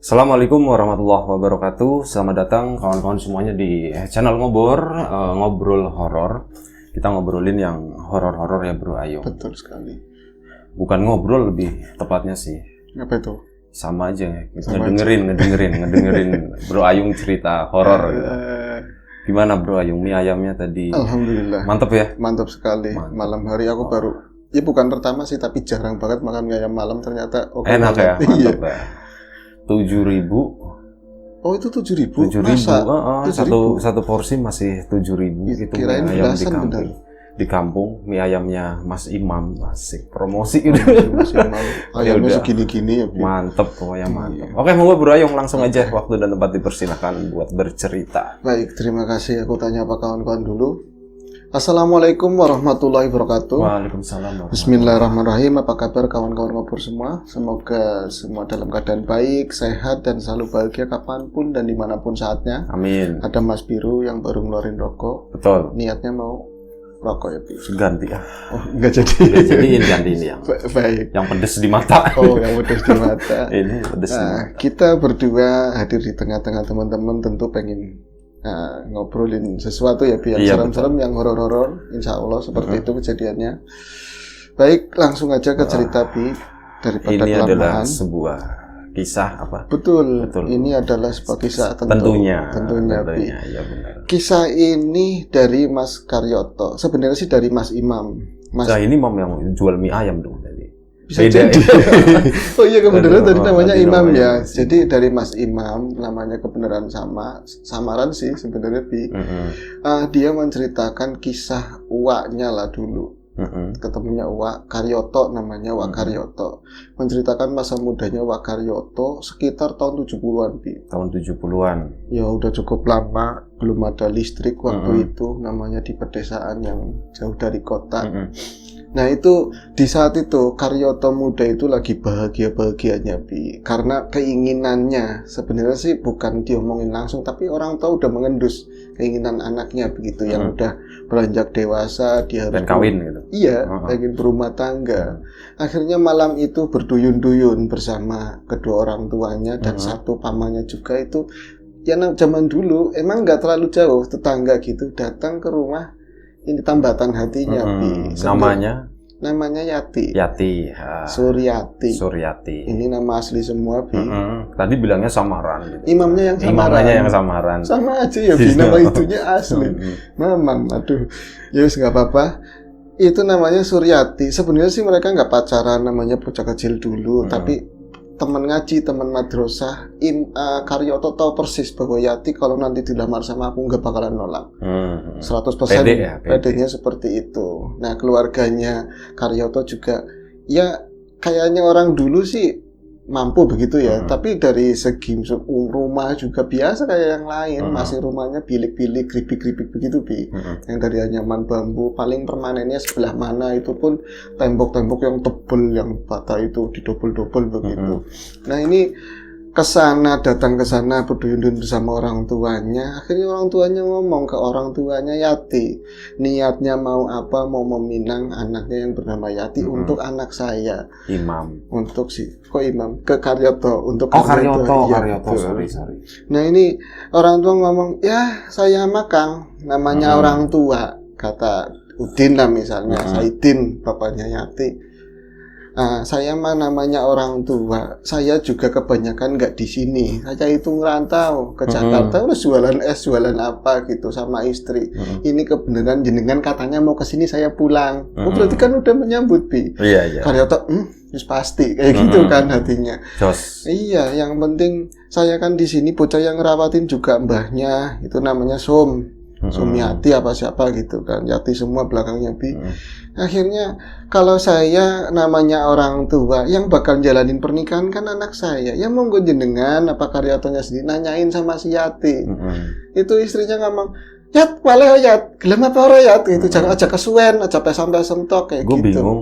Assalamualaikum warahmatullahi wabarakatuh. Selamat datang kawan-kawan semuanya di channel Ngobrol Horor. Kita ngobrolin yang horor-horor ya Bro Ayung. Betul sekali. Bukan ngobrol lebih tepatnya sih. Apa itu? Sama aja. Ngedengerin Bro Ayung cerita horor. Gitu. Gimana Bro Ayung? Mie ayamnya tadi. Alhamdulillah. Mantap ya? Mantap sekali. Mantap. Malam hari aku baru. Ya bukan pertama sih, tapi jarang banget makan mie ayam malam. Ternyata oke. Enak banget. ya? Mantap ya. 7.000. Oh itu 7.000? 7.000. Satu porsi masih 7.000 gitu. Kirain Mie ayam di belasan kampung. bener. Di kampung mie ayamnya Mas Imam, asik promosi gitu. Mas Imam ayamnya segini-gini ya. Mantep pokoknya mantep. Oke, monggo Bro Ayung langsung aja, waktu dan tempat dipersilahkan buat bercerita. Baik, terima kasih. Aku tanya apa kawan-kawan dulu. Assalamualaikum warahmatullahi wabarakatuh. Waalaikumsalam. Bismillahirrahmanirrahim. Apa kabar kawan-kawan ngobrol semua? Semoga semua dalam keadaan baik, sehat, dan selalu bahagia kapanpun dan dimanapun saatnya. Amin. Ada Mas Biru yang baru ngeluarin rokok. Betul. Niatnya mau rokok ya, Bi? Ganti ya. Oh, enggak jadi. Ganti ini yang. Baik. Yang pedes di mata. Oh, yang pedes di mata. Ini pedes di mata. Kita berdua hadir di tengah-tengah teman-teman tentu pengen ngobrolin sesuatu ya, Bi, yang serem-serem, yang horor-horor, insya Allah seperti itu kejadiannya. Baik, langsung aja ke cerita, Bi, daripada ini kelamaan. adalah sebuah kisah apa? Betul. Ini adalah sebuah kisah tentunya, Bi. Ya, benar. Kisah ini dari Mas Karyoto. Sebenarnya sih dari Mas Imam. Nah, ini Mam yang jual mie ayam dong tadi. Bisa jadi. Oh iya, kebenaran tadi namanya Imam ya. Jadi dari Mas Imam, namanya kebenaran samaran sih sebenarnya, Bi. Dia menceritakan kisah uaknya lah dulu. Ketemunya Wak Karyoto, namanya Wak Karyoto. Menceritakan masa mudanya Wak Karyoto sekitar tahun 70-an, Bi. Tahun 70-an. Ya udah cukup lama, belum ada listrik waktu itu, namanya di pedesaan yang jauh dari kota. Nah itu di saat itu Karyoto muda itu lagi bahagia-bahagianya, Bi, karena keinginannya sebenarnya sih bukan diomongin langsung, tapi orang tua udah mengendus keinginan anaknya begitu, yang udah beranjak dewasa, dia harus kawin gitu. Iya, ingin berumah tangga. Akhirnya malam itu berduyun-duyun bersama kedua orang tuanya dan satu pamannya juga itu. Ya zaman dulu emang nggak terlalu jauh, tetangga gitu, datang ke rumah. Ini tambatan hatinya, Bi. Namanya Yati. Suryati. Ini nama asli semua, Bi. Tadi bilangnya samaran gitu. Imamnya yang samaran. Sama aja ya, Bi. Nama itunya asli. Mamam, aduh. Ya wis nggak apa-apa. Itu namanya Suryati. Sebenarnya sih mereka nggak pacaran, namanya bocah kecil dulu, tapi teman ngaji, teman madrasah. Karyoto tahu persis bahwa Yati kalau nanti dilamar sama aku nggak bakalan nolak. 100% pedenya seperti itu. Nah, keluarganya Karyoto juga ya kayaknya orang dulu sih mampu begitu ya, tapi dari segi rumah juga biasa kayak yang lain, masih rumahnya bilik-bilik, gripik-gripik begitu, Bi. Yang dari anyaman bambu, paling permanennya sebelah mana itu pun tembok-tembok yang tebel, yang bata itu didobel-dobel begitu. Nah ini datang ke sana berduyun-duyun bersama orang tuanya. Akhirnya orang tuanya ngomong ke orang tuanya Yati, niatnya mau apa, mau meminang anaknya yang bernama Yati untuk anak saya. Imam. Untuk Imam ke Karyoto, untuk Karyoto. Sorry. Nah ini orang tua ngomong, ya saya Kang, namanya orang tua, kata Udin lah misalnya, Saidin bapaknya Yati. Saya mah namanya orang tua. Saya juga kebanyakan nggak di sini. Saya itu ngerantau ke Jakarta, terus jualan jualan apa gitu sama istri. Ini kebenaran jenengan katanya mau ke sini, saya pulang. Oh berarti kan udah menyambut, Bi. Iya. Karyoto, pasti kayak gitu kan hatinya. Jos. Iya, yang penting saya kan di sini bocah yang ngerawatin juga mbahnya. Itu namanya Sumiati apa siapa gitu kan, Yati semua belakangnya, Bi. Akhirnya kalau saya namanya orang tua, yang bakal jalanin pernikahan kan anak saya. Ya monggo jenengan apa Karyotonya sendiri nanyain sama si Yati. Itu istrinya ngomong, Yat, waleh Yat, gelem apa ora Yat gitu, jangan aja kesuwen, aja pesam-pesam tok kayak gitu. Gue bingung.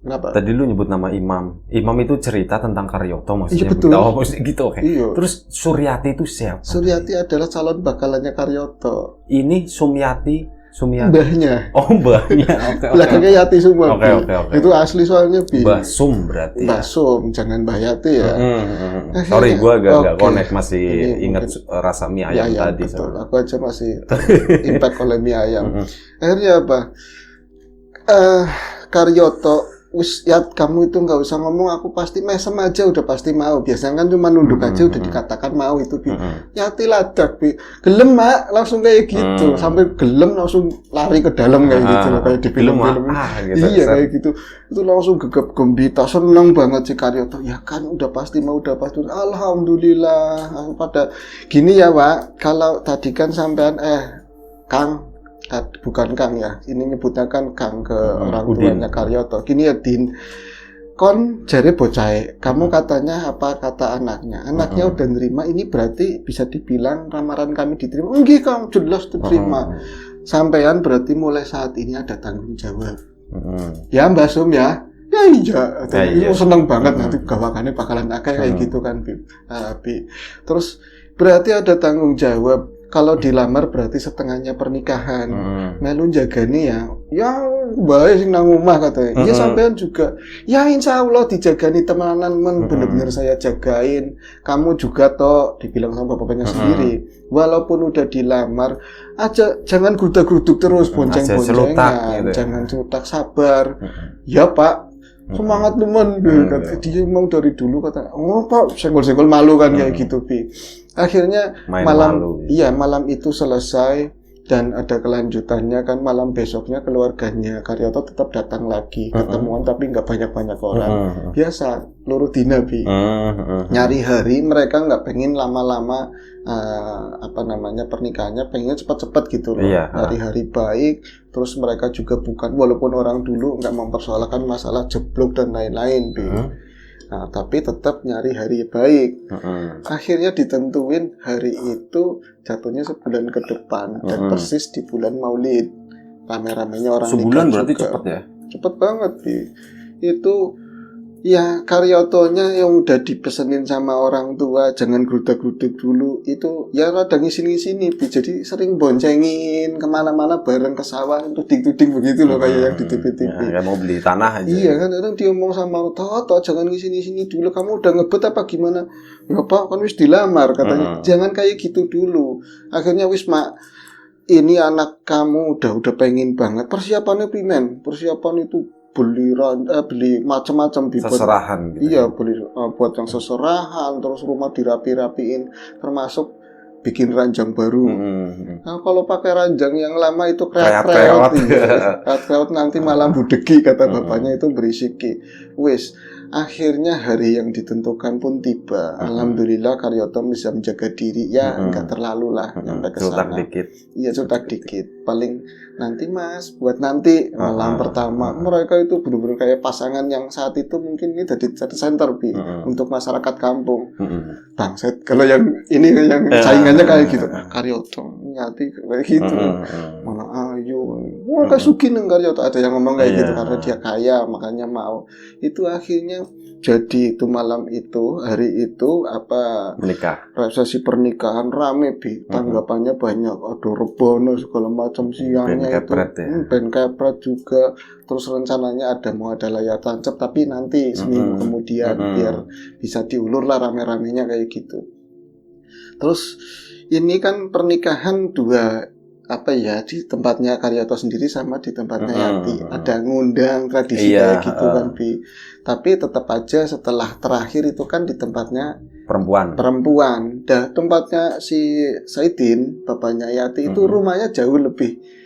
Kenapa? Tadi lu nyebut nama Imam. Imam itu cerita tentang Karyoto maksudnya. Iya betul. Gitu, oke. Iya. Terus Suryati itu siapa? Suryati adalah calon bakalannya Karyoto. Ini Sumiati Sumiati. Mbahnya. Oh, mbahnya. Oke. Belakangnya Yati semua. Oke. Itu asli soalnya, Bi. Mbah Sum berarti. Mbah Sum, jangan Mbah Yati ya. Sorry, gua agak connect, masih ingat rasa mie ayam tadi. Betul. Aku aja masih impact oleh mie ayam. Akhirnya apa? Karyoto, wis ya kamu itu nggak usah ngomong, aku pasti mesem aja udah pasti mau. Biasanya kan cuma nunduk aja udah dikatakan mau itu, Bi. Yati ladak, Bi. Gelem, Mak, langsung kayak gitu. Sampai gelem langsung lari ke dalam kayak gitu loh, kayak di film-film. Gitu, iya kayak gitu. Itu langsung gegap gembita, seneng banget si Karyoto. Ya kan udah pasti mau, udah pasti. Alhamdulillah. Pada gini ya, Pak. Kalau tadi kan sampean Kang, bukan Kang ya, ini nyebutnya kan Kang ke orang tuanya Karyoto. Gini ya, Din, kon jare bocah, kamu katanya apa kata anaknya udah nerima, ini berarti bisa dibilang lamaran kami diterima. Enggak, Kang, jelas diterima. Sampean berarti mulai saat ini ada tanggung jawab. Ya Mbak Sum ya. Ya iya, seneng banget nanti gawakannya bakalan akeh kayak gitu kan, Bi. Terus berarti ada tanggung jawab. Kalau dilamar berarti setengahnya pernikahan. Melu jagani ya bae sing nang omah katanya. Iya sampean juga. Ya insya Allah dijagani temenan, bener-bener saya jagain. Kamu juga toh, dibilang sama bapaknya sendiri. Walaupun udah dilamar, aja jangan grudak-gruduk terus, bonceng-boncengan, gitu. Jangan celutak, sabar. Ya Pak, semangat teman. Dia mau dari dulu kata, oh Pak, senggol-senggol malu kan kayak gitu, Bi. Akhirnya malam itu selesai dan ada kelanjutannya kan, malam besoknya keluarganya Karyoto tetap datang lagi ketemuan, tapi nggak banyak-banyak orang. Biasa loro dina, Bi. Nyari hari, mereka nggak pengen lama-lama pernikahannya, pengen cepat-cepat gitu loh. Nyari hari baik. Terus mereka juga bukan, walaupun orang dulu nggak mempersoalkan masalah jeblok dan lain-lain, Bi. Nah, tapi tetap nyari hari baik. Akhirnya ditentuin hari itu jatuhnya sebulan ke depan dan persis di bulan Maulid. Rame-ramenya orang sebulan berarti cepet ya? Cepet banget, Bi. Itu ya Karyotonya yang udah dipesenin sama orang tua, jangan grudak-gruduk dulu. Itu ya rada ngisin-ngisini, Bi. Jadi sering boncengin kemana-mana bareng ke sawah, tuding-tuding begitu loh, kayak yang di TV-TV. Ya mau beli tanah aja. Iya kan, orang dia ngomong sama Toto, jangan ngisini-sini dulu, kamu udah ngebet apa gimana? Ya Pak, kan wis dilamar katanya. Jangan kayak gitu dulu. Akhirnya wis, Mak, ini anak kamu udah pengen banget. Persiapannya pimen, persiapan itu beli macam-macam, seserahan gitu. Iya, beli buat yang seserahan, terus rumah dirapi-rapiin, termasuk bikin ranjang baru. Nah, kalau pakai ranjang yang lama itu kreat nanti malam budegi kata bapaknya, itu berisiki. Wis, akhirnya hari yang ditentukan pun tiba. Alhamdulillah Karyoto bisa menjaga diri. Ya enggak terlalu lah sampai ke sana. Iya, cetak dikit. Paling nanti Mas, buat nanti malam pertama. Mereka itu benar-benar kayak pasangan yang saat itu mungkin ini jadi center, Bi, untuk masyarakat kampung. Bangset, kalau yang ini yang saingannya kayak gitu. Karyoto, Yati kayak gitu. Mana ayo. Wah, kasugi nang Karyoto, ada yang ngomong kayak gitu karena dia kaya makanya mau. Itu akhirnya jadi itu malam itu, hari itu menikah. Resepsi pernikahan rame, Bi. Tanggapannya banyak. Aduh, rebono segala macam, siangnya itu. Ben kepret juga. Terus rencananya ada layar tancap, tapi nanti seminggu kemudian biar bisa diulur lah rame-ramenya kayak gitu. Terus ini kan pernikahan dua di tempatnya Karyoto sendiri sama di tempatnya Yati. Ada ngundang tradisi kayak gitu kan, Bi. Tapi tetap aja setelah terakhir itu kan di tempatnya perempuan. Dan tempatnya si Saidin, bapaknya Yati, itu rumahnya jauh lebih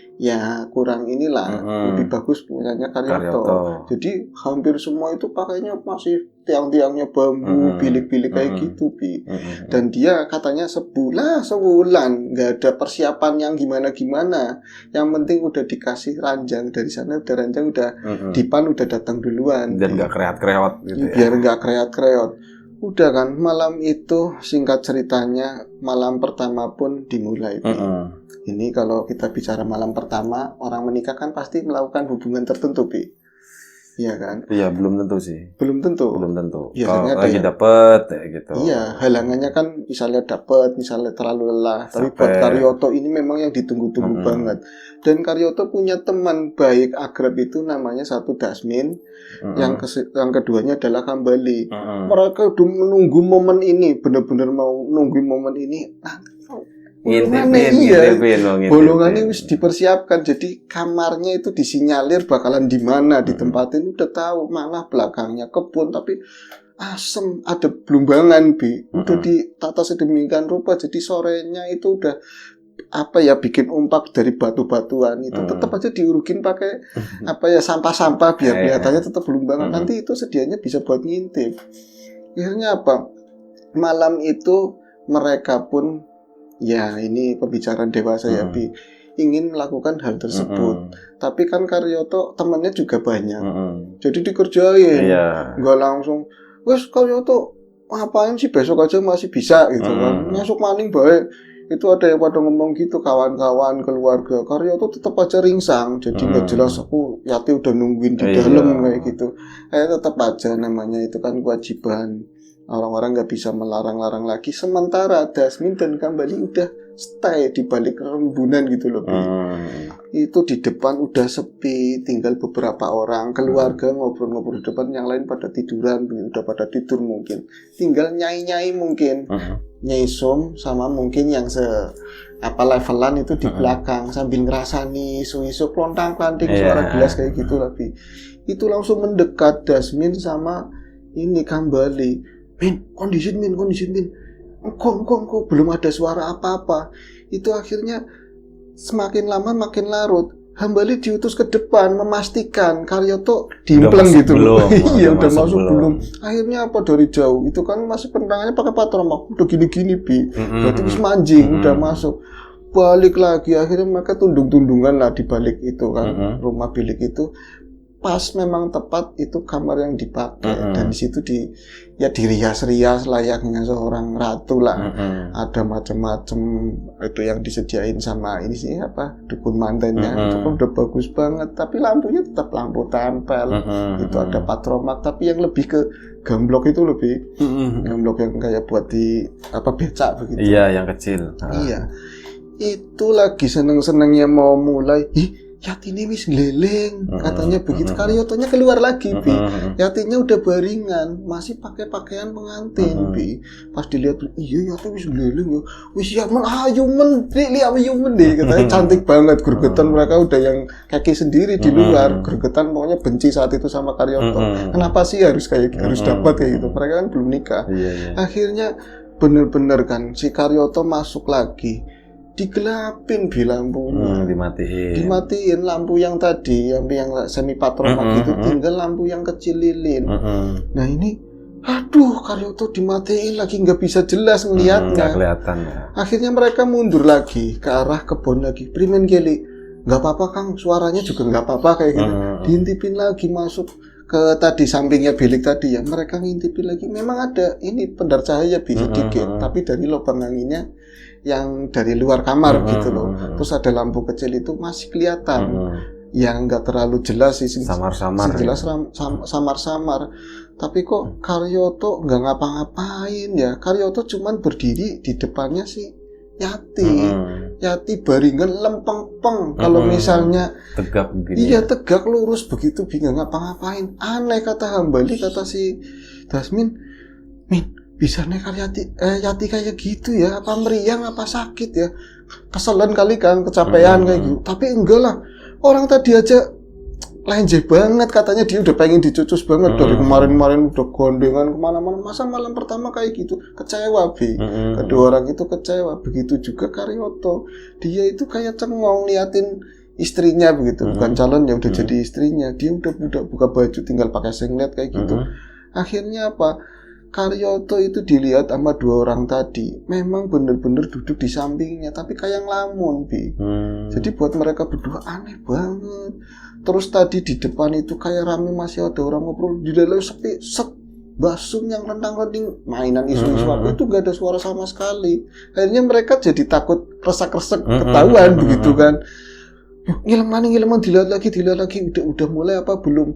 kurang inilah, lebih bagus punyanya Karyoto. Jadi hampir semua itu pakainya masih tiang-tiangnya bambu, bilik-bilik kayak gitu, Bi. Dan dia katanya sebulan nggak ada persiapan yang gimana-gimana. Yang penting udah dikasih ranjang dari sana, udah ranjang, udah dipan, udah datang duluan. Dan nggak kreat-kreot gitu ya. Biar nggak kreat-kreot. Udah kan, malam itu singkat ceritanya malam pertama pun dimulai. Ini kalau kita bicara malam pertama, orang menikah kan pasti melakukan hubungan tertentu, Bi. Iya kan? Iya, belum tentu sih. Belum tentu. Biasanya kalau lagi dapet gitu. Iya, halangannya kan misalnya dapet, misalnya terlalu lelah. Tapi buat Karyoto ini memang yang ditunggu-tunggu banget. Dan Karyoto punya teman baik akrab itu namanya satu Dasmin, yang keduanya adalah Kambali. Mereka udah menunggu momen ini, benar-benar mau nungguin momen ini. Bolongannya wis dipersiapkan, jadi kamarnya itu disinyalir bakalan di mana ditempatin, udah tahu mana belakangnya kebun tapi asem, ada belumbangan udah ditata sedemikian rupa, jadi sorenya itu udah bikin umpak dari batu-batuan itu tetap aja diurukin pakai sampah-sampah biar kelihatannya tetap belumbangan. Nanti itu sedianya bisa buat ngintip. Akhirnya malam itu mereka pun, ya ini pembicaraan dewasa ya, ingin melakukan hal tersebut. Tapi kan Karyoto temannya juga banyak, jadi dikerjain. Nggak langsung, wes Karyoto ngapain sih, besok aja masih bisa gitu kan, masuk maning baik. Itu ada yang pada ngomong gitu, kawan-kawan keluarga. Karyoto tetap aja ringsang, jadi nggak jelas, aku Yati udah nungguin di dalam kayak gitu. Tetap aja, namanya itu kan kewajiban. Orang-orang nggak bisa melarang-larang lagi. Sementara Dasmin dan Kambali udah stay di balik rembunan gitu loh. Itu di depan udah sepi, tinggal beberapa orang keluarga ngobrol-ngobrol di depan, yang lain pada tiduran, udah pada tidur mungkin. Tinggal nyai-nyai mungkin, Nyai Som sama mungkin yang levelan itu di belakang sambil ngerasani isu-isu klontang-klanting suara gelas kayak gitu lebih. Itu langsung mendekat Dasmin sama ini Kambali. Min, kondisi Min. Kok belum ada suara apa-apa. Itu akhirnya semakin lama makin larut. Kambali diutus ke depan memastikan Karyoto dimpleng gitu. Iya, udah masuk belum. Akhirnya dari jauh itu kan masih penerangannya pakai patromak, udah gini-gini berarti wis manjing, udah masuk. Balik lagi, akhirnya mereka tundung-tundungan lah di balik itu kan, rumah bilik itu. Pas memang tepat itu kamar yang dipakai, dan di situ dirias-rias layaknya seorang ratu lah. Ada macam-macam itu yang disediain sama ini sih dukun mantennya. Itu kan udah bagus banget, tapi lampunya tetap lampu tempel. Itu ada patromak, tapi yang lebih ke gamblok itu lebih gamblok yang kayak buat di becak begitu. Iya, yang kecil. Iya. Itu lagi seneng-senengnya mau mulai. Yati ini wis geleleng, katanya begitu. Karyotonya keluar lagi, Yatinya udah baringan, masih pakai pakaian pengantin, Pas dilihat, iya Yati wis geleleng ya. Wis yaman ayumen, deh, katanya cantik banget. Gregetan mereka udah yang kaki sendiri di luar. Gregetan pokoknya benci saat itu sama Karyoto. Kenapa sih harus dapat kayak gitu? Mereka kan belum nikah. Akhirnya bener-bener kan si Karyoto masuk lagi. Digelapin lampunya, dimatiin lampu yang tadi, yang semi patromak itu, tinggal lampu yang kecil lilin. Nah ini, Karyoto dimatiin lagi, nggak bisa jelas ngelihatnya. Nggak kelihatan ya. Akhirnya mereka mundur lagi ke arah kebun lagi. Primen Geli, nggak apa-apa Kang, suaranya juga nggak apa-apa kayak gitu. Diintipin lagi masuk ke tadi sampingnya bilik tadi ya. Mereka ngintipin lagi, memang ada ini pendar cahaya sedikit, tapi dari lubang anginnya yang dari luar kamar gitu loh. Terus ada lampu kecil itu masih kelihatan, yang nggak terlalu jelas sih, samar-samar. Jelas samar-samar. Tapi kok Karyoto nggak ngapa-ngapain ya? Karyoto cuman berdiri di depannya si Yati. Yati baringan lempeng-peng. Kalau misalnya tegak begini. Iya, tegak lurus begitu, bingung ngapa-ngapain. Aneh, kata Hambali, kata si Dasmin. Min, bisa nekar Yati kayak gitu ya? Apa meriang, apa sakit ya? Keselan kali kan, kecapean kayak gitu. Tapi enggak lah, orang tadi aja lenjeh banget, katanya dia udah pengen dicucus banget. Dari kemarin-kemarin udah gondengan kemana-mana, masa malam pertama kayak gitu? Kecewa kedua orang itu kecewa. Begitu juga Karyoto, dia itu kayak cengong liatin istrinya begitu, bukan calon ya, udah jadi istrinya. Dia udah buka baju, tinggal pakai singlet kayak gitu. Akhirnya Karyoto itu dilihat sama dua orang tadi, memang bener-bener duduk di sampingnya, tapi kayak ngelamun, Jadi buat mereka berdua aneh banget. Terus tadi di depan itu kayak rame, masih ada orang ngobrol, di dalam sepi, basum yang rentang-renting, mainan isu-isu itu gak ada suara sama sekali. Akhirnya mereka jadi takut resek-resek ketahuan begitu kan. Ngileman dilihat lagi, udah mulai belum?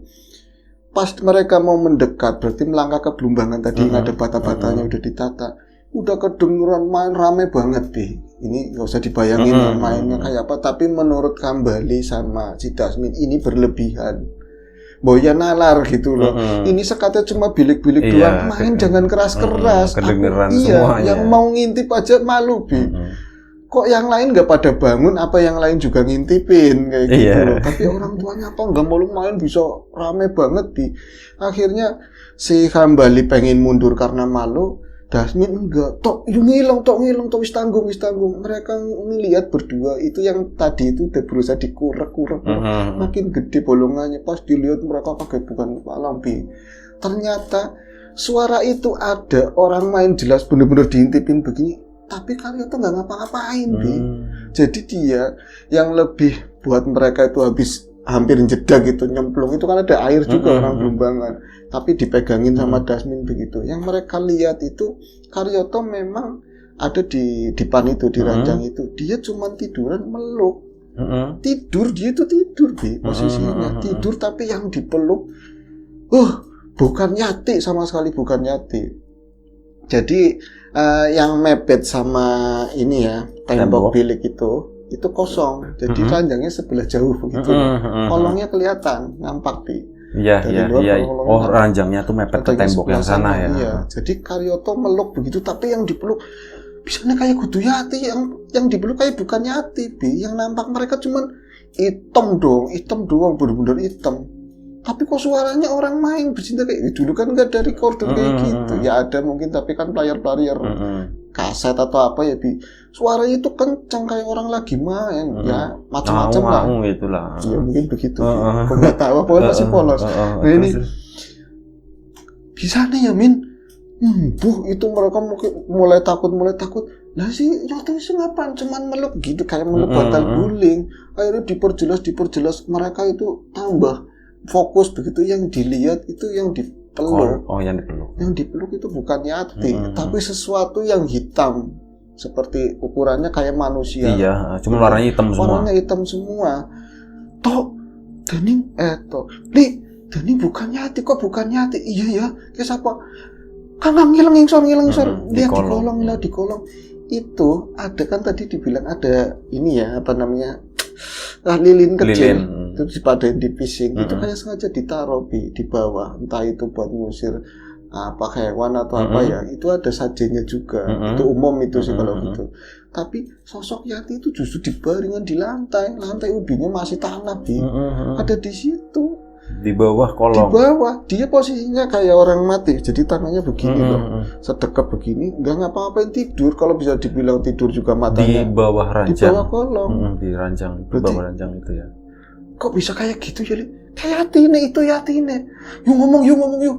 pas mereka mau mendekat, berarti melangkah ke Blumbangan tadi yang ada bata-batanya udah ditata, udah kedengeran main rame banget Bi. Ini nggak usah dibayangin mainnya kayak apa, tapi menurut Kambali sama si Dasmin ini berlebihan. Boya nalar gitu loh. Ini sekatnya cuma bilik-bilik doang, main jangan keras-keras. Kedengeran iya, semuanya. yang mau ngintip aja malu Bi. Kok yang lain nggak pada bangun, apa yang lain juga ngintipin kayak gitu loh. Tapi orang tuanya apa nggak mau main bisa rame banget Bi. Akhirnya si Kambali pengen mundur karena malu, Dasmin enggak, tok ngilang, wis tanggung. Mereka ngelihat berdua itu yang tadi itu udah berusaha dikurek-kurek, makin gede bolongannya. Pas dilihat mereka kaget bukan malam Bi. Ternyata suara itu ada orang main jelas bener-bener diintipin begini, tapi Karyoto nggak ngapa-ngapain Bi. Jadi dia yang lebih buat mereka itu habis hampir jeda gitu nyemplung itu kan ada air juga orang Blumbangan, tapi dipegangin sama Dasmin begitu. Yang mereka lihat itu Karyoto memang ada di depan itu di ranjang itu, dia cuma tiduran meluk. Tidur dia itu tidur Bi, posisinya tidur, tapi yang dipeluk bukan Yati, sama sekali bukan Yati. Jadi yang mepet sama ini ya tembok bilik itu kosong, jadi ranjangnya sebelah jauh begitu. Kolongnya kelihatan, nampak Bi. Iya. Oh, ranjangnya tuh mepet ke tembok yang sana ya. Iya. Jadi Karyoto meluk begitu, tapi yang dipeluk bisanya kayak kudu Yati, yang dipeluk kayak bukan Yati Bi. Yang nampak mereka cuman hitam doang, bener-bener hitam. Tapi kok suaranya orang main bercinta kayak dulu kan nggak ada recorder kayak gitu. Ya ada mungkin, tapi kan player kaset atau apa ya Bi. Suaranya itu kencang kayak orang lagi main, ya macam-macam lah. Itulah. Ya mungkin begitu. Kok nggak tahu, pokoknya masih polos. Nah ini bisa nih ya Min. Itu mereka mulai takut. Lah sih Yoto sih ngapain? Cuman meluk gitu kayak meluk bantal guling. Akhirnya diperjelas mereka itu tambah fokus begitu. Yang dilihat itu yang dipeluk. Yang dipeluk itu bukan Yati, tapi sesuatu yang hitam. Seperti ukurannya kayak manusia. Iya, cuma warnanya hitam semua. Warnanya hitam semua. Dening bukan Yati, kok bukan Yati? Iya ya, kayak siapa? Kangang ngilang insor. Lihat di kolong. Itu ada kan tadi dibilang ada ini ya, apa namanya? Lilin kecil. Itu dipadain di pising. Itu kayak sengaja ditaruh di bawah. Entah itu buat ngusir apa hewan atau apa ya, itu ada sajennya juga. Itu umum itu sih kalau gitu. Tapi sosok Yati itu justru dibaringan di lantai ubinya masih tanah Bi. Ada di situ di bawah kolong. Di bawah dia posisinya kayak orang mati, jadi tangannya begini loh, sedekap begini, nggak ngapa-ngapain, tidur. Kalau bisa dibilang tidur juga matanya di bawah ranjang, di bawah kolong, di ranjang, di bawah ranjang itu ya. Kok bisa kayak gitu ya? Kayak Yati nih. Yuk ngomong.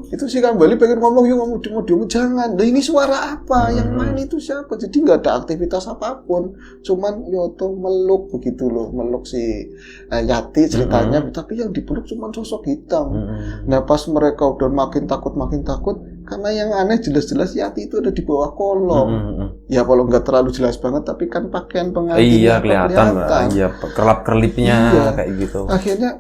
Itu si Kambali pengen ngomong, yuk ngomong, demo jangan. Nah ini suara apa? Yang main itu siapa? Jadi nggak ada aktivitas apapun. Cuman Yoto meluk begitu loh, meluk si Yati ceritanya. Tapi yang dipeluk cuman sosok hitam. Nah pas mereka udah makin takut, karena yang aneh jelas-jelas Yati itu ada di bawah kolong. Ya kalau nggak terlalu jelas banget, tapi kan pakaian pengantinnya kelihatan. Iya, kerlap-kerlipnya kayak gitu. Akhirnya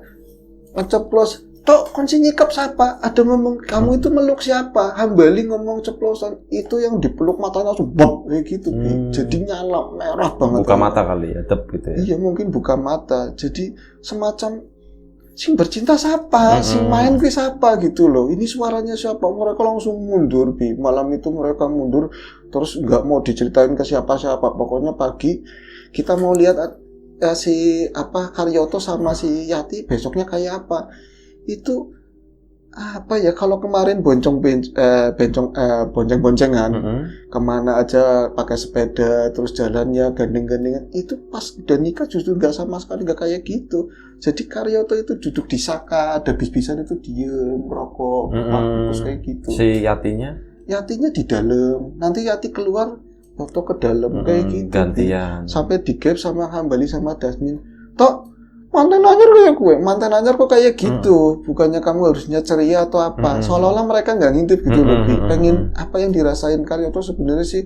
ngeceplos, tok kunci nyikap siapa? Ada ngomong kamu itu meluk siapa? Kambali ngomong ceplosan, itu yang dipeluk matanya langsung bop kayak gitu. Jadi nyala merah banget. Buka mata kali ya, tep gitu ya. Iya mungkin buka mata. Jadi semacam sing bercinta siapa? Sing main gue siapa gitu loh. Ini suaranya siapa? Mereka langsung mundur Bi. Malam itu mereka mundur, terus nggak mau diceritain ke siapa-siapa. Pokoknya pagi kita mau lihat si Karyoto sama si Yati besoknya kayak apa. Itu apa ya, kalau kemarin bonceng-boncengan kemana aja pakai sepeda terus jalannya gandeng-gandengan, itu pas udah nikah justru nggak sama sekali, nggak kayak gitu. Jadi Karyoto itu duduk di saka, ada bis-bisan itu diem merokok, terus kayak gitu. Si Yatinya di dalam, nanti Yati keluar foto ke dalam kayak gitu. Gantian. Sampai di gap sama Kambali sama Dasmin. Tok, mantan anyar kok kayak gitu. Bukannya kamu harusnya ceria atau apa. Seolah-olah mereka nggak ngintip gitu lebih. Pengen apa yang dirasain Karyoto sebenarnya sih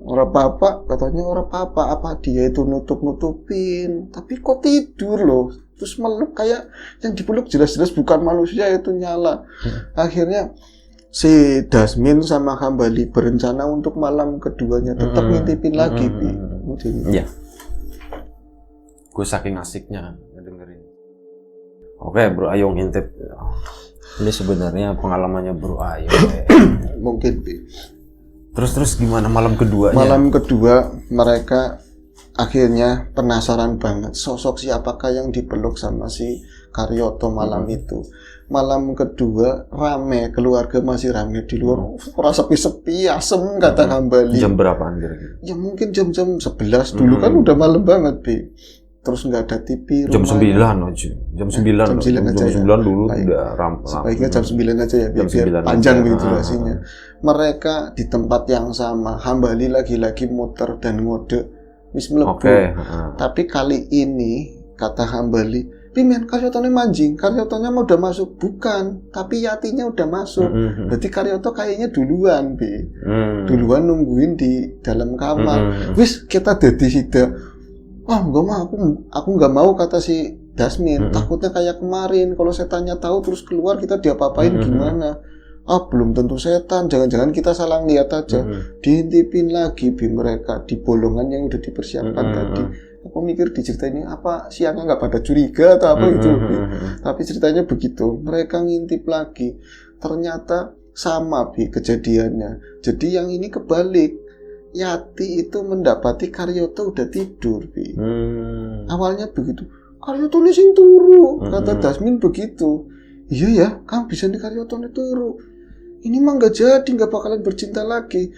orang apa katanya orang apa dia itu nutupin. Tapi kok tidur loh. terus meluk kayak yang dipeluk jelas-jelas bukan manusia, itu nyala. Akhirnya si Dasmin sama Hambali berencana untuk malam keduanya tetap ngintipin lagi, Bi. Iya. Gue saking asiknya dengerin. Oke, Bro Ayo ngintip. Ini sebenarnya pengalamannya Bro Ayo. Mungkin, Bi. Terus gimana malam keduanya? Malam kedua mereka akhirnya penasaran banget sosok siapakah yang dipeluk sama si Karyoto malam itu. Malam kedua rame, keluarga masih rame di luar. Ora sepi-sepi, asem kata Hambali. Jam berapaan kira-kira? Ya mungkin jam-jam 11 dulu kan udah malam banget, Bi. Terus nggak ada TV jam 9 aja. Jam 9 aja jam 9 dulu udah ramai. Sebaiknya jam 9 aja ya, biar panjang gitu durasinya. Mereka di tempat yang sama, Hambali lagi-lagi muter dan ngode wis mlebu. Tapi kali ini kata Hambali, "Pimen Karyotone manjing, Karyotonya mau udah masuk." Bukan, tapi Yatinya udah masuk. Berarti Karyoto kayaknya duluan, Bi. Duluan nungguin di dalam kamar. Wis kita dadi sida. Enggak mah, aku nggak mau kata si Dasmin. Takutnya kayak kemarin, kalau setannya tahu terus keluar kita diapa-apain gimana? Belum tentu setan, jangan-jangan kita salah lihat aja. Diintipin lagi Bi mereka di bolongan yang udah dipersiapkan tadi. Aku mikir di cerita ini apa siangnya nggak pada curiga atau apa itu. Tapi ceritanya begitu, mereka ngintip lagi. Ternyata sama Bi kejadiannya. Jadi yang ini kebalik. Yati itu mendapati Karyoto udah tidur, Bi. Awalnya begitu. Karyoto ini sing turu, kata Dasmin begitu. Iya ya, kamu bisa nih Karyoto ini turu. Ini mah nggak jadi, nggak bakalan bercinta lagi.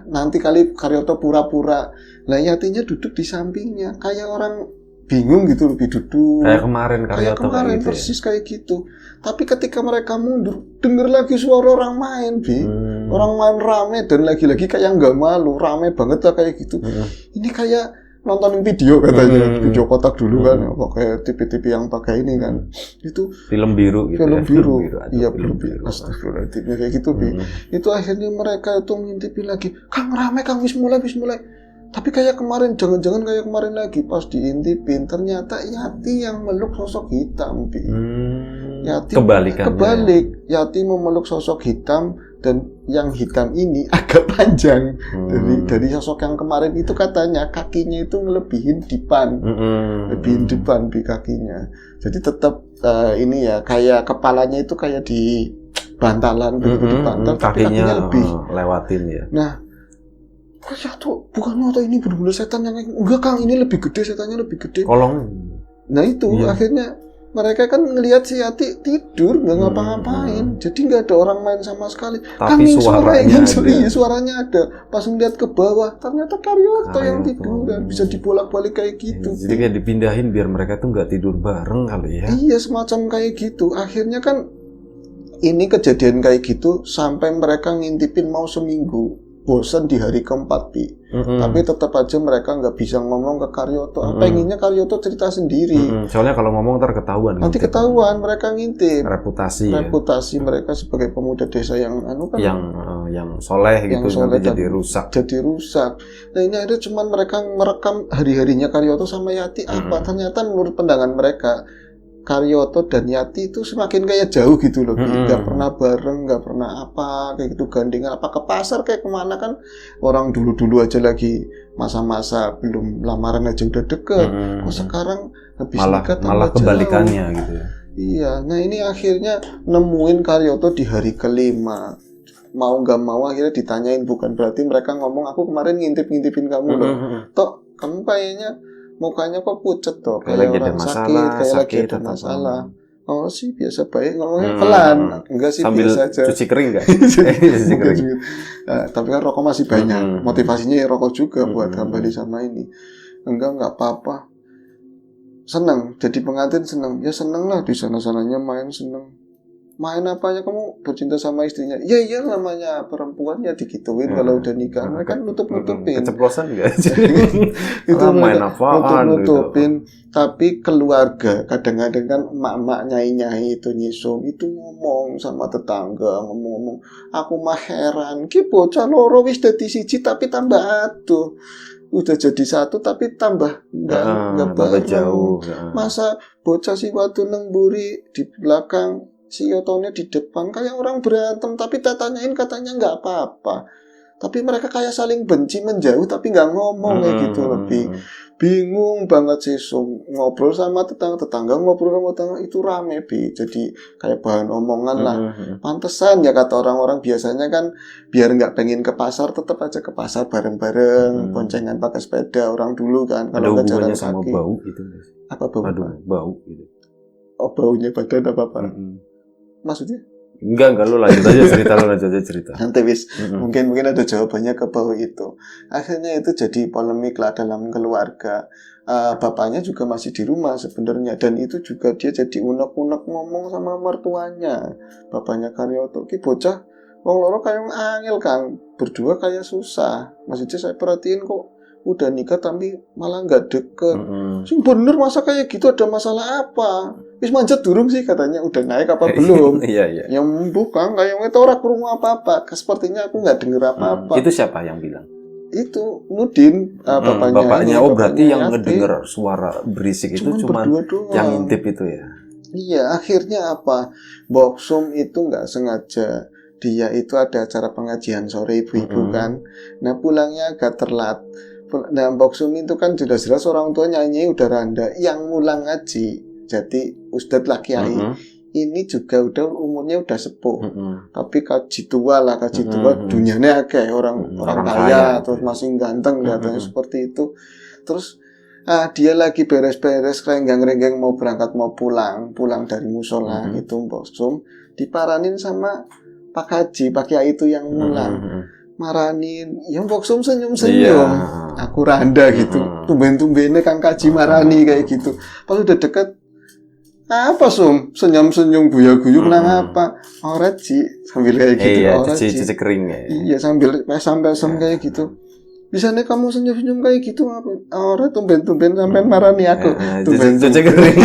Nanti kali Karyoto pura-pura. Lah Yatinya duduk di sampingnya, kayak orang bingung gitu, lebih duduk. Kayak kemarin Karyoto. Kayak kemarin gitu, persis ya? Kayak gitu. Tapi ketika mereka mundur, denger lagi suara orang main, Bi. Orang main rame dan lagi-lagi kayak nggak malu, rame banget lah kayak gitu. Ini kayak nontonin video katanya, video kotak dulu kan, kayak TV-TV yang pakai ini kan. Itu film biru gitu. Film biru. Iya, film biru. Astagfirullahaladzim, kayak gitu, Bi. Itu akhirnya mereka itu ngintipin lagi. Kang rame, Kang wis mulai. Tapi kayak kemarin, jangan-jangan kayak kemarin lagi pas diintipin, ternyata Yati yang meluk sosok hitam, Bi. Yati kebalik. Yati memeluk sosok hitam dan yang hitam ini agak panjang. Dari sosok yang kemarin itu katanya kakinya itu ngelebihin dipan. Lebihin dipan Bi kakinya. Jadi tetap ini ya kayak kepalanya itu kayak di bantalan begitu di bantal, tapi kakinya lebih lewatin ya. Nah, bukannya atau ini benar-benar setan yang enggak Kang, ini lebih gede, setannya lebih gede. Kolong. Nah itu akhirnya mereka kan ngelihat si Yati tidur nggak ngapa-ngapain, jadi nggak ada orang main sama sekali. Tapi suaranya ada. Pas ngeliat ke bawah, ternyata Karyoto yang tidur dan bisa dibolak-balik kayak gitu. Jadi kayak dipindahin biar mereka tuh nggak tidur bareng kali ya. Iya, semacam kayak gitu. Akhirnya kan ini kejadian kayak gitu sampai mereka ngintipin mau seminggu. Bosan di hari keempat, Bi. Tapi tetap aja mereka nggak bisa ngomong ke Karyoto. Pengennya Karyoto cerita sendiri. Soalnya kalau ngomong ntar ketahuan. Nanti ketahuan mereka ngintip. Reputasi mereka sebagai pemuda desa yang yang soleh gitu jadi rusak. Nah ini ada cuman mereka merekam hari-harinya Karyoto sama Yati apa. Ternyata menurut pandangan mereka Karyoto dan Yati itu semakin kayak jauh gitu loh, nggak pernah bareng, nggak pernah apa kayak gitu, gandengan apa ke pasar kayak kemana kan, orang dulu aja lagi masa-masa belum lamaran aja udah deket, kok sekarang habis nikah malah kebalikannya jauh. Gitu ya. Iya, nah ini akhirnya nemuin Karyoto di hari kelima. Mau nggak mau akhirnya ditanyain, bukan berarti mereka ngomong aku kemarin ngintipin kamu loh, toh kamu kayaknya mukanya kok pucet toh, kayak orang sakit, kayak lagi ada masalah. Oh sih biasa baik, ngomongnya pelan. Enggak sih, sambil biasa aja. Cuci kering enggak? Tapi kan rokok masih banyak. Motivasinya ya rokok juga buat Hambali sama ini. Enggak apa-apa. Senang, jadi pengantin senang. Ya senang lah, di sana-sananya main senang. Main apanya kamu bercinta sama istrinya? Ya namanya perempuan ya digituin kalau udah nikah. Mereka nutup-nutupin. Keceplosan enggak? Itu main apaan nutup-nutupin. Gitu. Tapi keluarga kadang-kadang kan emak-emak nyai-nyai itu nyisum itu ngomong sama tetangga, ngomong-ngomong, aku mah heran ki bocah loro wis dadi siji tapi tambah aduh. udah jadi satu tapi tambah nggak jauh. Masa bocah si Watu Nengburi di belakang, si Yotone di depan, kayak orang berantem tapi tanyain katanya nggak apa-apa. Tapi mereka kayak saling benci menjauh tapi nggak ngomong kayak gitu. Lebih bingung banget sih ngobrol sama tetangga ngobrol sama tetangga itu rame jadi kayak bahan omongan lah. Pantesan ya kata orang-orang biasanya kan biar nggak pengen ke pasar tetap aja ke pasar bareng-bareng, boncengan pakai sepeda orang dulu kan. Kalau nggak jalan sama kaki. Bau gitu. Apa bau? Bau gitu. Oh, baunya badan apa? Maksudnya? Enggak, lu lanjut aja cerita. Nanti wis, mungkin ada jawabannya ke bau itu. Akhirnya itu jadi polemik lah dalam keluarga. Bapaknya juga masih di rumah sebenarnya, dan itu juga dia jadi unek-unek ngomong sama mertuanya. Bapaknya Karyoto, ki bocah wong loro kayak angel Kang, berdua kayak susah. Maksudnya saya perhatiin kok udah nikah tapi malah nggak deket. Sing bener masa kayak gitu, ada masalah apa? Wis manjat durung sih katanya, udah naik apa belum? Iya. Yang bukan kayak itu orang krungu apa-apa. Sepertinya aku nggak denger apa-apa. Itu siapa yang bilang? Itu Nudin, bapaknya. Oh, berarti yang ngedenger suara berisik itu cuma yang ngintip itu ya? Iya, akhirnya apa? Boksum itu nggak sengaja. Dia itu ada acara pengajian sore ibu-ibu kan. Nah pulangnya agak terlambat. Nah Boksum itu kan jelas-jelas orang tua nyanyi udah randa, yang ngulang ngaji. Jadi Ustadz lah Kiai ini juga udah umurnya udah sepuh, tapi kaji tua dunianya kayak orang kaya terus masih ganteng katanya seperti itu. Terus dia lagi beres-beres renggang-renggang mau berangkat mau pulang dari musola itu Boksum diparanin sama Pak Haji, Pak Kiai itu yang ngulang. Maranin, yang Boksum senyum-senyum. Aku randa gitu. Tumben-tumbennya Kang Kaji marani kayak gitu. Pas udah deket, apa senyum-senyum guyu-guyu nang apa? Oret sih sambil kayak gitu. Iya, cuci kering ya. Iya, sambil kayak gitu. Bisanya kamu senyum-senyum kayak gitu apa? Oret tumben-tumben sampai marani aku. Cuci kering.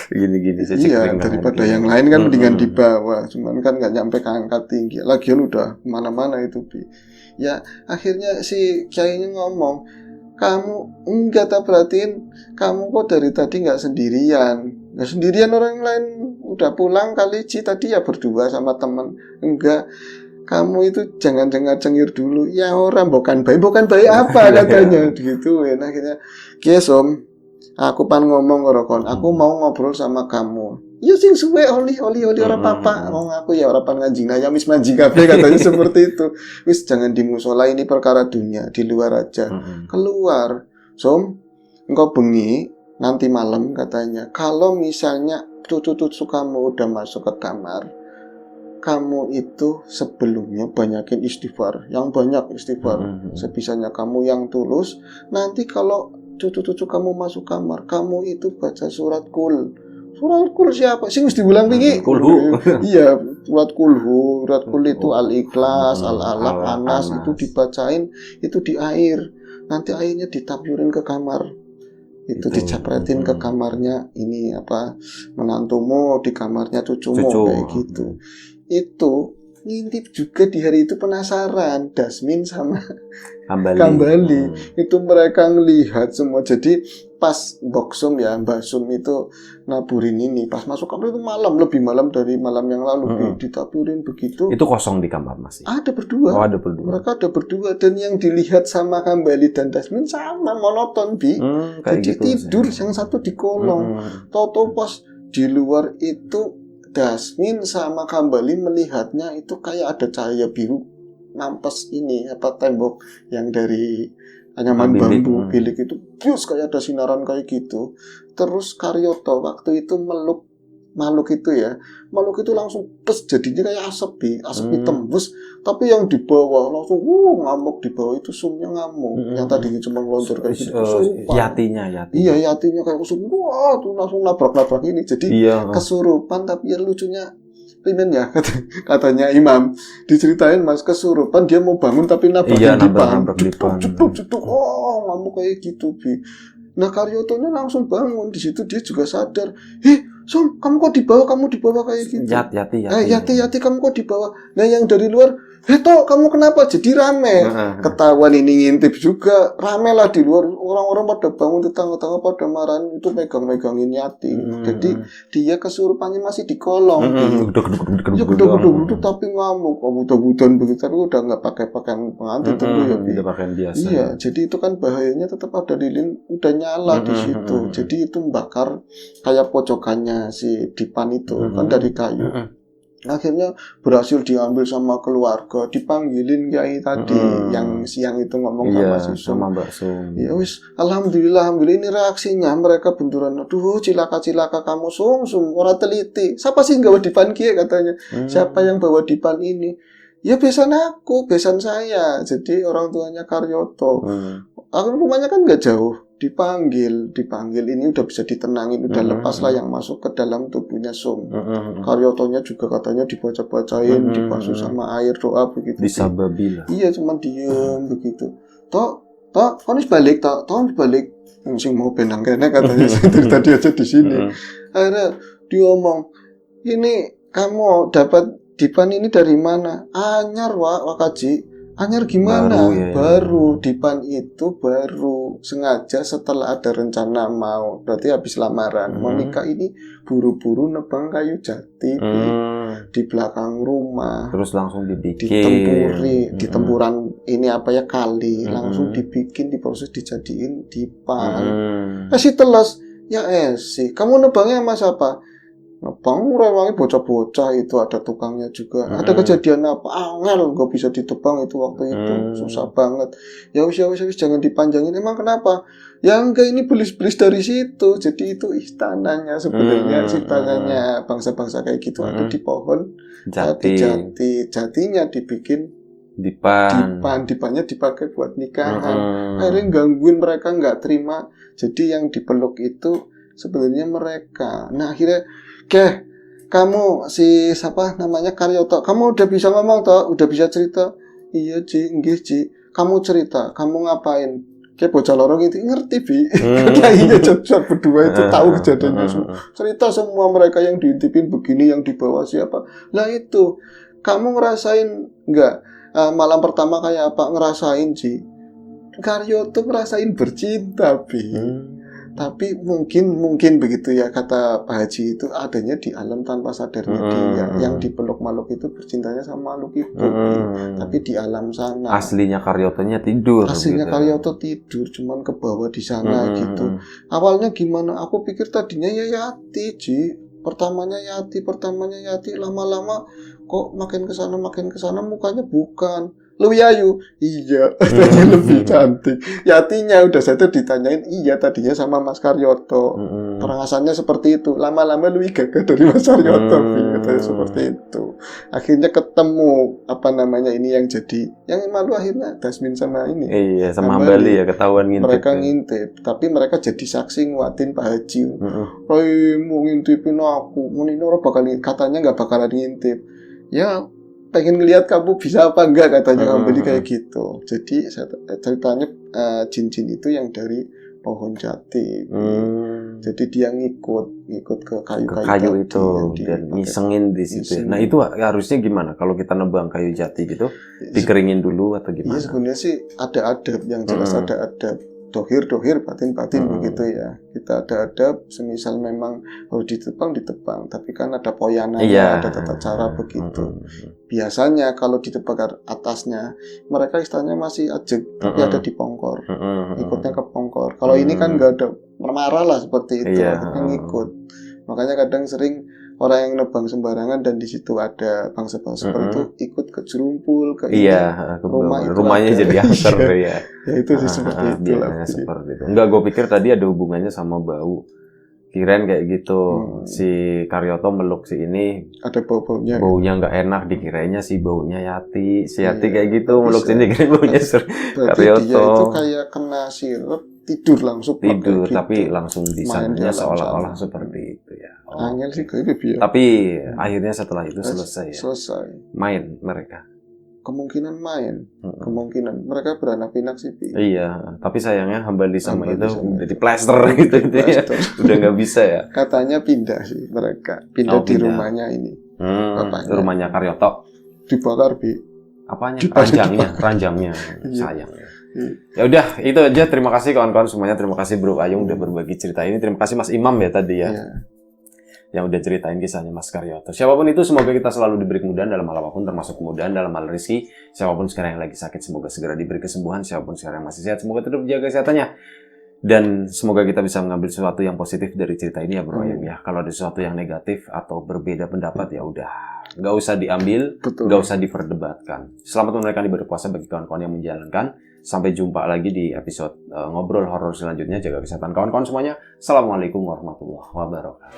Gini-gini cuci kering. Iya, daripada yang lain kan mendingan di bawah. Cuman kan nggak nyampe ke angka tinggi. Lagian udah kemana-mana itu Bi. Ya akhirnya si kiainya ngomong, kamu enggak tak perhatiin, kamu kok dari tadi nggak sendirian. Nggak sendirian, orang lain udah pulang kali tadi ya berdua sama teman. Enggak, kamu itu jangan cengir dulu. Ya orang bukan baik apa katanya gitu. Nah akhirnya Om, aku pan ngomong korokon, aku mau ngobrol sama kamu. Ya sing suwe oli ora papa. Ngomong aku ya ora pan ngajing ya mis manjing kabeh katanya seperti itu. Wis jangan di musola, ini perkara dunia, di luar aja. Keluar. Som, engkau bengi nanti malam katanya. Kalau misalnya cucu-cucu kamu udah masuk ke kamar, kamu itu sebelumnya banyakin istighfar, yang banyak istighfar. Sebisanya kamu yang tulus. Nanti kalau cucu-cucu kamu masuk kamar, kamu itu baca surat Kul. Surat Kul siapa? Sing mesti diulang tinggi. Kulhu. Iya, surat Kulhu. Surat Kul itu Al-Ikhlas, Al-Alaq, Anas itu dibacain, itu di air. Nanti airnya ditaburin ke kamar. Itu dicapretin ke kamarnya ini apa? Menantumu, di kamarnya cucumu kayak gitu. Itu ngintip juga di hari itu penasaran Dasmin sama Kambali. Itu mereka ngelihat semua. Jadi pas Boksum ya Mbak Sum itu naburin ini pas masuk kamar itu lebih malam dari malam yang lalu ditaburin begitu. Itu kosong di kamar masih? Ada berdua. Oh, ada berdua. Mereka ada berdua dan yang dilihat sama Kambali dan Dasmin sama monoton Bi. Jadi gitu, tidur yang satu di kolong. Toto pas di luar itu Dasmin sama Kambali melihatnya itu kayak ada cahaya biru nampes ini apa tembok yang dari anyaman bambu bilik itu bius kayak ada sinaran kayak gitu. Terus Karyoto waktu itu meluk makhluk itu langsung pes jadinya kayak asap hitam bus, tapi yang di bawah langsung ngamuk, di bawah itu sumnya ngamuk. Yang tadinya cuma ngelonjor kayak gitu yatinya iya yatinya kayak sum tuh langsung nabrak ini jadi kesurupan. Tapi yang lucunya Rimen ya katanya Imam diceritain Mas kesurupan dia mau bangun tapi nabrakin dipan cetuk ngamuk kayak gitu Bi. Nah Karyotonya langsung bangun, di situ dia juga sadar, Sum, kamu kok di bawah kayak gitu. Yati kamu kok di bawah. Nah yang dari luar, Toh kamu kenapa jadi rame? Ketahuan ini ngintip juga, rame lah di luar. Orang-orang pada bangun, tetangga-tetangga pada marahin itu megang-megangin Yati. Jadi dia kesurupannya masih di kolong. Ya gedung-gedung tapi ngamuk, buta-butaan begitu. Tapi udah nggak pakai pakaian pengantin tentu ya. Udah pakaian biasa. Iya, jadi itu kan bahayanya tetap ada lilin udah nyala di situ. Jadi itu membakar kayak pojokannya si Dipan itu kan dari kayu. Akhirnya berhasil diambil sama keluarga, dipanggilin Kiai tadi yang siang itu ngomong sama si Sum. Sama Mbak Sum. Ya wis, alhamdulillah ini reaksinya mereka benturan. Aduh, cilaka kamu Sum, ora teliti. Siapa sih bawa Dipan Kiai katanya? Siapa yang bawa Dipan ini? Ya besan aku, besan saya. Jadi orang tuanya Karyoto. Aku rumahnya kan nggak jauh. Dipanggil ini udah bisa ditenangin, udah lepas lah yang masuk ke dalam tubuhnya Sum. Karyotonya juga katanya dibaca-bacain, dibasuh sama air doa begitu. Disababi lah. Iya, cuman diem begitu. Toh, kau balik, balik. Sing mau benang kene katanya dari tadi aja di sini. Akhirnya dia ngomong, ini kamu dapat Dipan ini dari mana? Anyar Wakaji. Anyar gimana? Baru Dipan itu baru sengaja setelah ada rencana mau, berarti habis lamaran mau nikah ini buru-buru nebang kayu jati di belakang rumah. Terus langsung dibikin. Di tempuran ini apa ya kali, langsung dibikin, diproses dijadiin Dipan. Si telas ya sih. Kamu nebangnya sama siapa? Nebang rewangi bocah-bocah itu ada tukangnya juga. Ada kejadian apa? Angel nggak bisa ditebang itu waktu itu susah banget. Ya wis jangan dipanjangin. Emang kenapa? Ya enggak ini belis-belis dari situ. Jadi itu istananya sebenarnya istananya bangsa-bangsa kayak gitu ada di pohon jatinya dibikin Dipannya dipakai buat nikahan. Akhirnya gangguin mereka nggak terima. Jadi yang dipeluk itu sebenarnya mereka. Nah akhirnya kamu si siapa namanya Karyoto, kamu udah bisa ngomong toh, udah bisa cerita. Iya Ci, nggih Ci. Kamu cerita, kamu ngapain? Kayak bocah lorong itu ngerti Bi. Kayaknya jatuh berdua itu tahu kejadiannya semua. Cerita semua mereka yang diintipin begini, yang dibawa siapa. Lah itu, kamu ngerasain nggak malam pertama kayak apa? Ngerasain Ci. Karyoto ngerasain bercinta Bi. Tapi mungkin begitu ya kata Pak Haji itu adanya di alam tanpa sadarnya dia. Yang dipeluk makhluk itu bercintanya sama makhluk itu. Tapi di alam sana. Aslinya Karyotonya tidur. Aslinya gitu. Karyoto tidur, cuman ke bawah di sana gitu. Awalnya gimana? Aku pikir tadinya ya Yati, Ji. Pertamanya Yati, lama-lama kok makin kesana mukanya bukan. Lebih ayu, iya, lebih cantik. Yatinya udah saya tuh ditanyain, iya tadinya sama Mas Karyoto. Perangasannya seperti itu. Lama-lama lebih gagah dari Mas Karyoto, katanya seperti itu. Akhirnya ketemu apa namanya ini yang jadi, yang malu akhirnya Dasmin sama ini. Iya, sama Bali ya ketahuan ngintip. Mereka ngintip, tapi mereka jadi saksi nguatin Pak Haji. Roy mau ngintipin aku, ini orang bakal katanya nggak bakalan ngintip. Ya. Pengen ngelihat kamu bisa apa enggak katanya Kambali kayak gitu. Jadi ceritanya jin-jin itu yang dari pohon jati. Jadi dia ngikut ke kayu itu dan ngisengin di situ. Nah itu harusnya gimana kalau kita nebang kayu jati gitu? Dikeringin dulu atau gimana? Iya sebenarnya sih ada adab yang jelas ada adab. Dohir, batin begitu ya. Kita ada adab, semisal memang harus ditebang, tapi kan ada poyanannya, ada tata cara begitu. Biasanya kalau ditebang atasnya, mereka istilahnya masih ajeg, tapi ada di pongkor, ikutnya ke pongkor. Kalau ini kan nggak ada marah lah seperti itu, akhirnya ngikut. Makanya kadang sering orang yang nebang sembarangan dan di situ ada bangsa-bangsa seperti itu ikut ke jerumpul ke rumahnya jadi angker ya. Ya itu sih seperti itu lah. Seperti itu. Enggak, gue pikir tadi ada hubungannya sama bau. Kirain kayak gitu. Si Karyoto meluk si ini ada baunya. Baunya nggak enak, dikirainya si baunya Yati. Si Yati kayak gitu meluk sini kirain baunya Karyoto. Dia itu kayak kena sirup tidur langsung gitu. Tapi langsung disananya seolah-olah seperti itu ya. Angel sih kayak gitu ya. Tapi akhirnya setelah itu selesai. Selesai. Main mereka. kemungkinan main, kemungkinan mereka beranak pinak sih. Iya, tapi sayangnya Hamba di sama itu udah di plaster gitu ya. Udah nggak bisa ya. Katanya pindah sih mereka, pindah di rumahnya ini. Rumahnya Karyoto. Dibakar apanya? Ranjangnya. Sayang. Ya udah, itu aja. Terima kasih kawan-kawan semuanya. Terima kasih Bro Ayung udah berbagi cerita ini. Terima kasih Mas Imam ya tadi ya. Yang udah ceritain kisahnya Mas Karyoto. Siapapun itu, semoga kita selalu diberi kemudahan dalam hal apapun, termasuk kemudahan dalam hal rezeki. Siapapun sekarang yang lagi sakit, semoga segera diberi kesembuhan. Siapapun sekarang yang masih sehat, semoga tetap jaga kesehatannya. Dan semoga kita bisa mengambil sesuatu yang positif dari cerita ini ya Bro Ayung ya. Kalau ada sesuatu yang negatif atau berbeda pendapat ya udah, nggak usah diambil, nggak usah diperdebatkan. Selamat menunaikan ibadah puasa bagi kawan-kawan yang menjalankan. Sampai jumpa lagi di episode ngobrol horor selanjutnya. Jaga kesehatan kawan-kawan semuanya. Assalamualaikum warahmatullahi wabarakatuh.